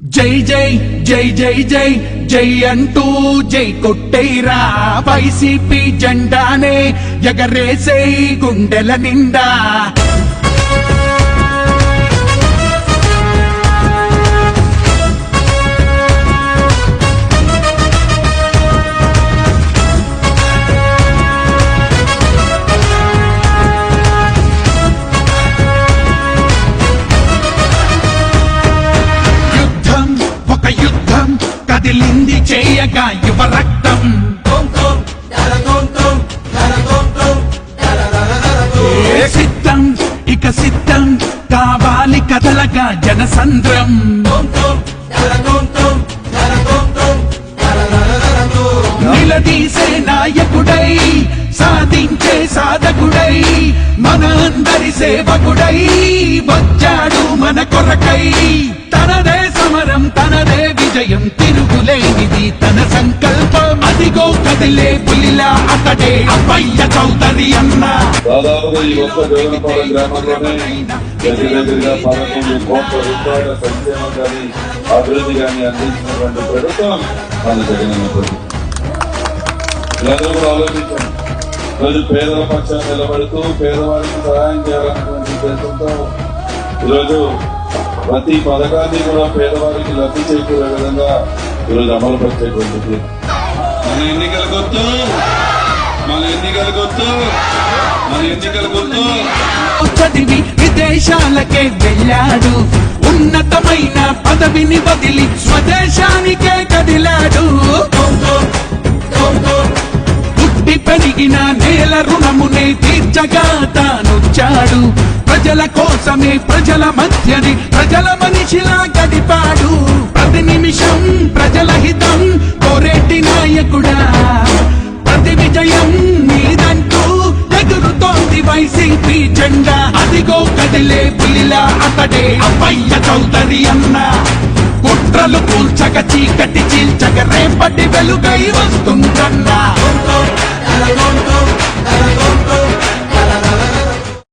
జై జై జై జై జై జై అంటూ జై కొట్టేరా వైసీపీ జెండానే ఎగరేసే గుండెల నిండా కదిలింది చేయగా యువ రక్తం సిద్ధం ఇక సిద్ధం కావాలి కదలగా జనసంద్రం నిలదీసే నాయకుడై సాధించే సాధకుడై మన అందరి సేవకుడై వచ్చాడు మన కొరకై తనదే సమరం తనదే విజయం తిరుగులేనిది తన సంకల్పం అదిగో కదిలే పులిలా అతడే అబ్బయ్య చౌదరి అన్న దాదాపుగా ఈ ఒక్క దేవనపాలెం గ్రామంలోనే దగ్గరగా 11 కోట్ల రూపాయల సంక్షేమ కానీ అభివృద్ధి కానీ అందించినటువంటి ప్రభుత్వం మన జగనన్న ప్రభుత్వం. ఇలాంటి కూడా ఆలోచించాం. ఈరోజు పేదల పక్షాన్ని నిలబడుతూ పేదవారికి సహాయం చేయాలన్నటువంటి ఉద్దేశంతో ఈరోజు ప్రతి పథకాన్ని కూడా పేదవారికి లబ్ధి చేకూరే విధంగా ఈరోజు అమలు పరిచేటువంటిది. మన ఎన్నికల గుర్తు చదివి విదేశాలకే వెళ్ళాడు ఉన్నతమైన పదవిని వదిలి స్వదేశానికే కదిలాడు పుట్టి పెరిగిన నేల రుణమునే తీర్చగా తానొచ్చాడు ప్రజల కోసమే ప్రజల మధ్యని ప్రజల మనిషిలా గడిపాడు ప్రతి నిమిషం ప్రజల హితం కోరేటి నాయకుడా ప్రతి విజయం నీదంటూ ఎగురుతోంది వైసీపీ జెండా అదిగో కదిలే పులిలా అతడే అబ్బయ్య చౌదరి అన్న కుట్రలు కూల్చక చీకటి చీల్చక రేపటి వెలుగై వస్తుందన్నా